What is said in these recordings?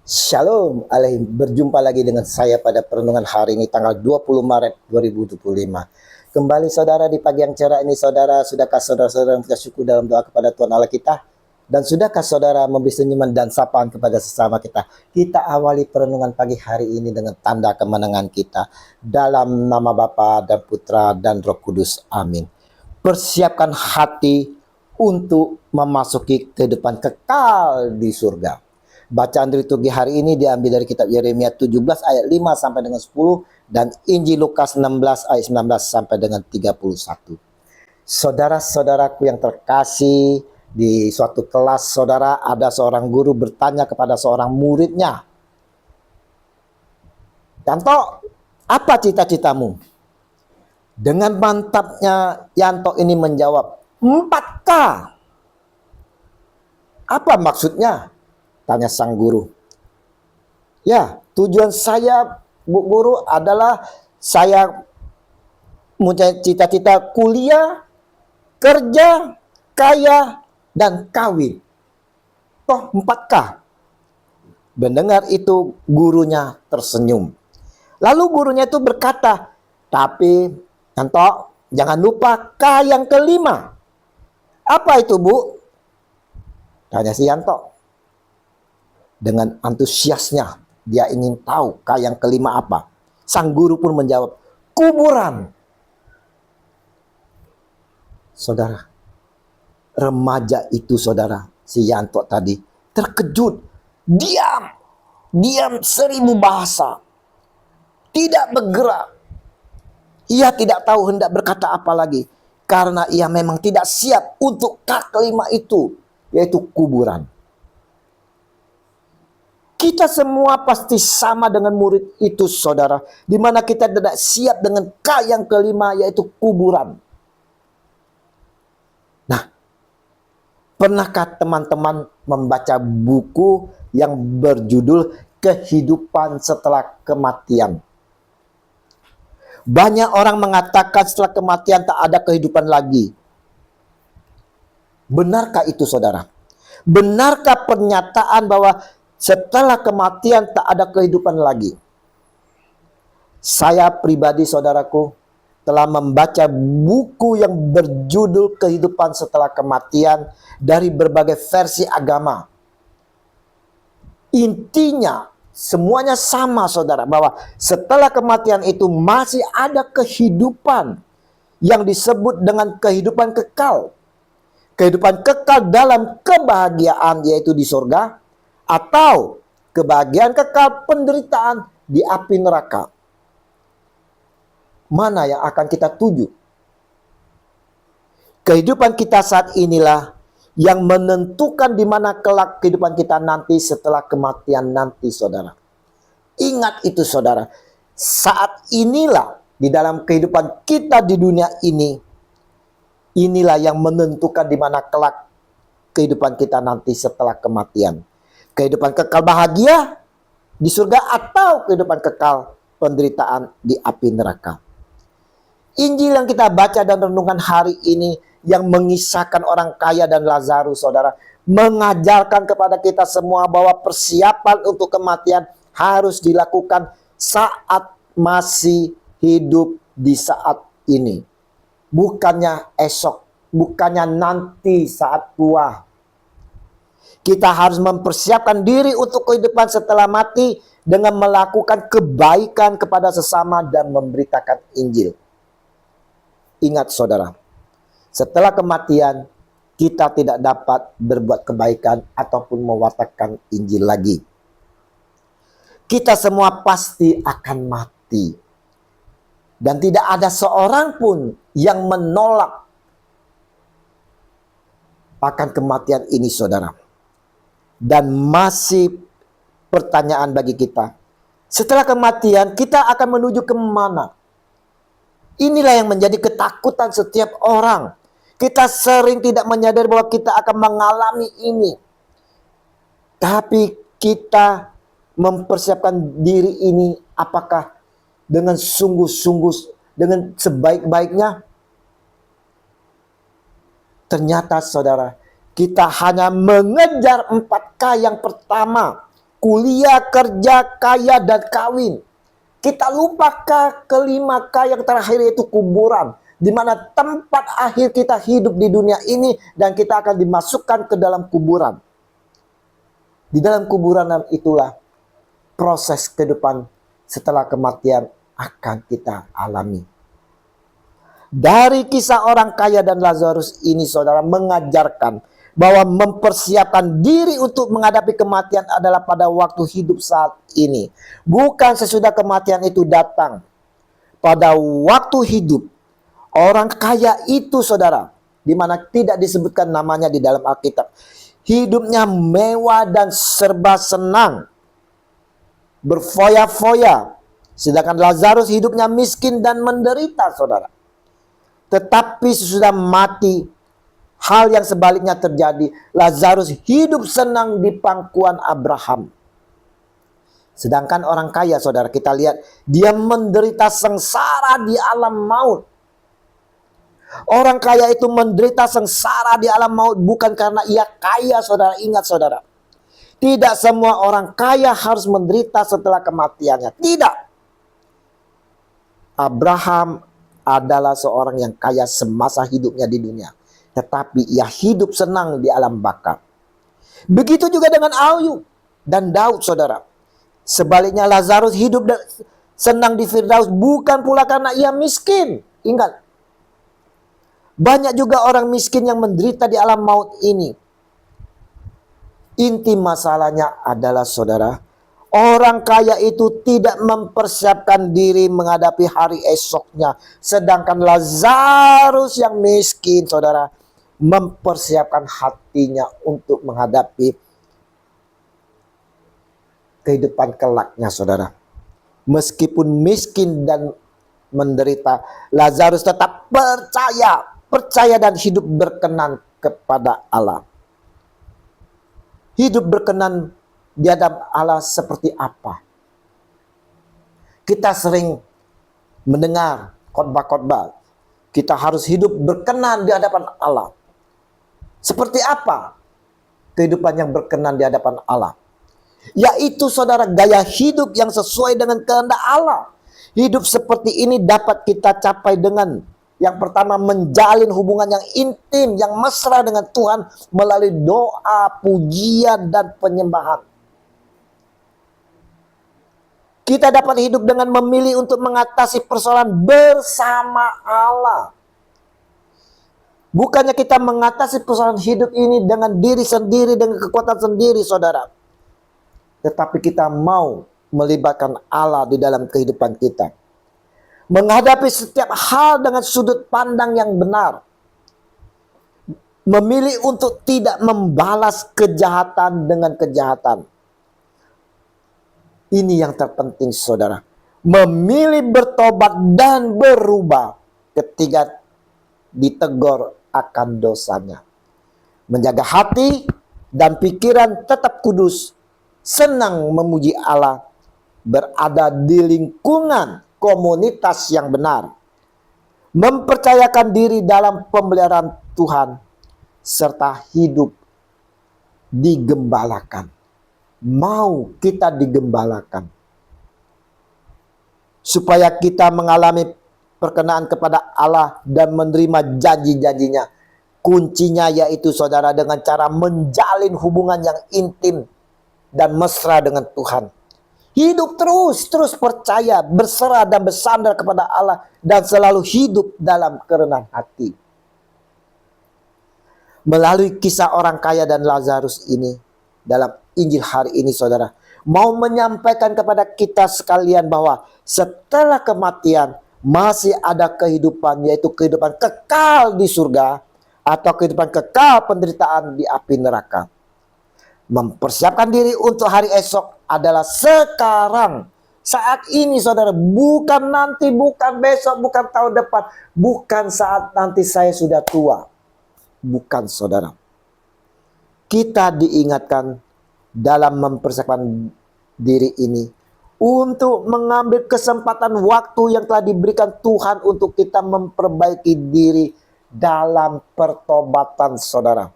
Shalom alaihim, berjumpa lagi dengan saya pada perenungan hari ini tanggal 20 Maret 2025. Kembali saudara di pagi yang cerah ini saudara, sudahkah saudara-saudara kita syukur dalam doa kepada Tuhan Allah kita? Dan sudahkah saudara memberi senyuman dan sapaan kepada sesama kita? Kita awali perenungan pagi hari ini dengan tanda kemenangan kita. Dalam nama Bapa dan Putra dan Roh Kudus. Amin. Persiapkan hati untuk memasuki kehidupan kekal di surga. Bacaan liturgi hari ini diambil dari kitab Yeremia 17 ayat 5 sampai dengan 10 dan Injil Lukas 16 ayat 19 sampai dengan 31. Saudara-saudaraku yang terkasih, di suatu kelas saudara ada seorang guru bertanya kepada seorang muridnya, "Yanto, apa cita-citamu?" Dengan mantapnya Yanto ini menjawab, 4K. "Apa maksudnya?" tanya sang guru. "Ya, tujuan saya, Bu Guru, adalah saya punya cita-cita kuliah, kerja, kaya, dan kawin." Toh 4K. Mendengar itu gurunya tersenyum. Lalu gurunya itu berkata, "Tapi Yanto, jangan lupa K yang kelima." "Apa itu, Bu?" tanya si Yanto. Dengan antusiasnya dia ingin tahu K yang kelima apa. Sang guru pun menjawab, "Kuburan." Saudara, remaja itu saudara, si Yanto tadi terkejut. Diam seribu bahasa. Tidak bergerak. Ia tidak tahu hendak berkata apa lagi. Karena ia memang tidak siap untuk K kelima itu, yaitu kuburan. Kita semua pasti sama dengan murid itu saudara, di mana kita tidak siap dengan K yang kelima, yaitu kuburan. Nah, pernahkah teman-teman membaca buku yang berjudul Kehidupan Setelah Kematian? Banyak orang mengatakan setelah kematian tak ada kehidupan lagi. Benarkah itu saudara? Benarkah pernyataan bahwa setelah kematian tak ada kehidupan lagi? Saya pribadi saudaraku telah membaca buku yang berjudul Kehidupan Setelah Kematian dari berbagai versi agama. Intinya semuanya sama saudara, bahwa setelah kematian itu masih ada kehidupan yang disebut dengan kehidupan kekal. Kehidupan kekal dalam kebahagiaan, yaitu di surga, atau kebahagiaan kekal penderitaan di api neraka. Mana yang akan kita tuju? Kehidupan kita saat inilah yang menentukan di mana kelak kehidupan kita nanti setelah kematian nanti saudara. Ingat itu saudara. Saat inilah di dalam kehidupan kita di dunia ini, inilah yang menentukan di mana kelak kehidupan kita nanti setelah kematian. Kehidupan kekal bahagia di surga atau kehidupan kekal penderitaan di api neraka. Injil yang kita baca dan renungkan hari ini yang mengisahkan orang kaya dan Lazarus saudara, mengajarkan kepada kita semua bahwa persiapan untuk kematian harus dilakukan saat masih hidup di saat ini. Bukannya esok, bukannya nanti saat tua. Kita harus mempersiapkan diri untuk kehidupan setelah mati dengan melakukan kebaikan kepada sesama dan memberitakan Injil. Ingat saudara, setelah kematian kita tidak dapat berbuat kebaikan ataupun mewartakan Injil lagi. Kita semua pasti akan mati. Dan tidak ada seorang pun yang menolak akan kematian ini saudara. Dan masih pertanyaan bagi kita, setelah kematian kita akan menuju kemana? Inilah yang menjadi ketakutan setiap orang. Kita sering tidak menyadari bahwa kita akan mengalami ini. Tapi kita mempersiapkan diri ini apakah dengan sungguh-sungguh, dengan sebaik-baiknya? Ternyata saudara, kita hanya mengejar 4K yang pertama, kuliah, kerja, kaya, dan kawin. Kita lupakah kelima kaya yang terakhir, yaitu kuburan, di mana tempat akhir kita hidup di dunia ini, dan kita akan dimasukkan ke dalam kuburan. Di dalam kuburan itulah proses kehidupan setelah kematian akan kita alami. Dari kisah orang kaya dan Lazarus ini, saudara, mengajarkan bahwa mempersiapkan diri untuk menghadapi kematian adalah pada waktu hidup saat ini, bukan sesudah kematian itu datang. Pada waktu hidup orang kaya itu, saudara, di mana tidak disebutkan namanya di dalam Alkitab, hidupnya mewah dan serba senang, berfoya-foya. Sedangkan Lazarus hidupnya miskin dan menderita, saudara. Tetapi sesudah mati, hal yang sebaliknya terjadi. Lazarus hidup senang di pangkuan Abraham. Sedangkan orang kaya, saudara, kita lihat dia menderita sengsara di alam maut. Orang kaya itu menderita sengsara di alam maut bukan karena ia kaya, saudara. Ingat, saudara, tidak semua orang kaya harus menderita setelah kematiannya. Tidak. Abraham adalah seorang yang kaya semasa hidupnya di dunia, tetapi ia hidup senang di alam baka. Begitu juga dengan Ayub dan Daud, saudara. Sebaliknya Lazarus hidup senang di Firdaus bukan pula karena ia miskin. Ingat, banyak juga orang miskin yang menderita di alam maut ini. Inti masalahnya adalah, saudara, orang kaya itu tidak mempersiapkan diri menghadapi hari esoknya. Sedangkan Lazarus yang miskin, saudara, mempersiapkan hatinya untuk menghadapi kehidupan kelaknya, saudara. Meskipun miskin dan menderita, Lazarus tetap percaya dan hidup berkenan kepada Allah. Hidup berkenan di hadapan Allah seperti apa? Kita sering mendengar khotbah-khotbah, kita harus hidup berkenan di hadapan Allah. Seperti apa kehidupan yang berkenan di hadapan Allah? Yaitu, saudara, gaya hidup yang sesuai dengan kehendak Allah. Hidup seperti ini dapat kita capai dengan, yang pertama, menjalin hubungan yang intim, yang mesra dengan Tuhan melalui doa, pujian, dan penyembahan. Kita dapat hidup dengan memilih untuk mengatasi persoalan bersama Allah. Bukannya kita mengatasi persoalan hidup ini dengan diri sendiri, dengan kekuatan sendiri, saudara. Tetapi kita mau melibatkan Allah di dalam kehidupan kita. Menghadapi setiap hal dengan sudut pandang yang benar. Memilih untuk tidak membalas kejahatan dengan kejahatan. Ini yang terpenting, saudara. Memilih bertobat dan berubah ketika ditegur akan dosanya. Menjaga hati dan pikiran tetap kudus. Senang memuji Allah. Berada di lingkungan komunitas yang benar. Mempercayakan diri dalam pemeliharaan Tuhan. Serta hidup digembalakan. Mau kita digembalakan. Supaya kita mengalami perkenaan kepada Allah dan menerima janji-janjinya. Kuncinya yaitu, saudara, dengan cara menjalin hubungan yang intim dan mesra dengan Tuhan. Hidup terus percaya, berserah dan bersandar kepada Allah, dan selalu hidup dalam kerendahan hati. Melalui kisah orang kaya dan Lazarus ini, dalam Injil hari ini, saudara, mau menyampaikan kepada kita sekalian bahwa setelah kematian masih ada kehidupan, yaitu kehidupan kekal di surga atau kehidupan kekal penderitaan di api neraka. Mempersiapkan diri untuk hari esok adalah sekarang, saat ini, saudara, bukan nanti, bukan besok, bukan tahun depan, bukan saat nanti saya sudah tua. Bukan, saudara. Kita diingatkan dalam mempersiapkan diri ini untuk mengambil kesempatan waktu yang telah diberikan Tuhan untuk kita memperbaiki diri dalam pertobatan, saudara.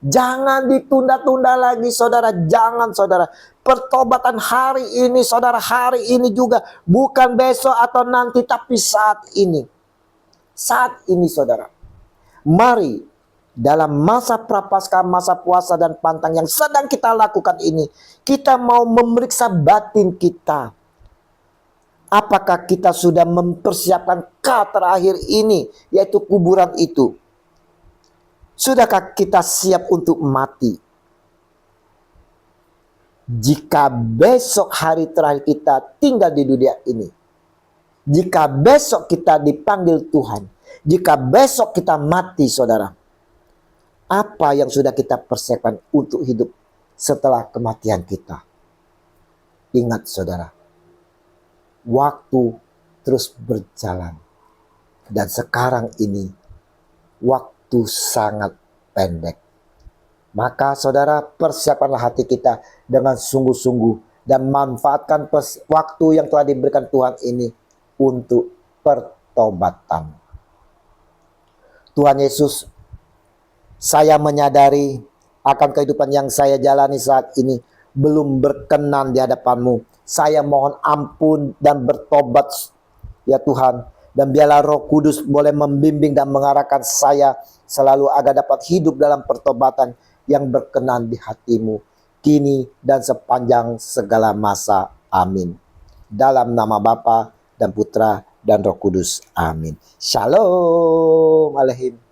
Jangan ditunda-tunda lagi, saudara. Jangan, saudara. pertobatan hari ini saudara, hari ini juga. Bukan besok atau nanti, tapi saat ini. Saat ini saudara. Mari dalam masa prapaskah, masa puasa dan pantang yang sedang kita lakukan ini, kita mau memeriksa batin kita. Apakah kita sudah mempersiapkan K terakhir ini, yaitu kuburan itu? Sudahkah kita siap untuk mati? Jika besok hari terakhir kita tinggal di dunia ini, jika besok kita dipanggil Tuhan, jika besok kita mati saudara, apa yang sudah kita persiapkan untuk hidup setelah kematian kita? Ingat saudara, waktu terus berjalan. Dan sekarang ini waktu sangat pendek. Maka saudara, persiapkanlah hati kita dengan sungguh-sungguh dan manfaatkan waktu yang telah diberikan Tuhan ini untuk pertobatan. Tuhan Yesus, saya menyadari akan kehidupan yang saya jalani saat ini belum berkenan di hadapan-Mu. Saya mohon ampun dan bertobat ya Tuhan. Dan biarlah Roh Kudus boleh membimbing dan mengarahkan saya selalu agar dapat hidup dalam pertobatan yang berkenan di hati-Mu, kini dan sepanjang segala masa. Amin. Dalam nama Bapa dan Putra dan Roh Kudus. Amin. Shalom Aleihim.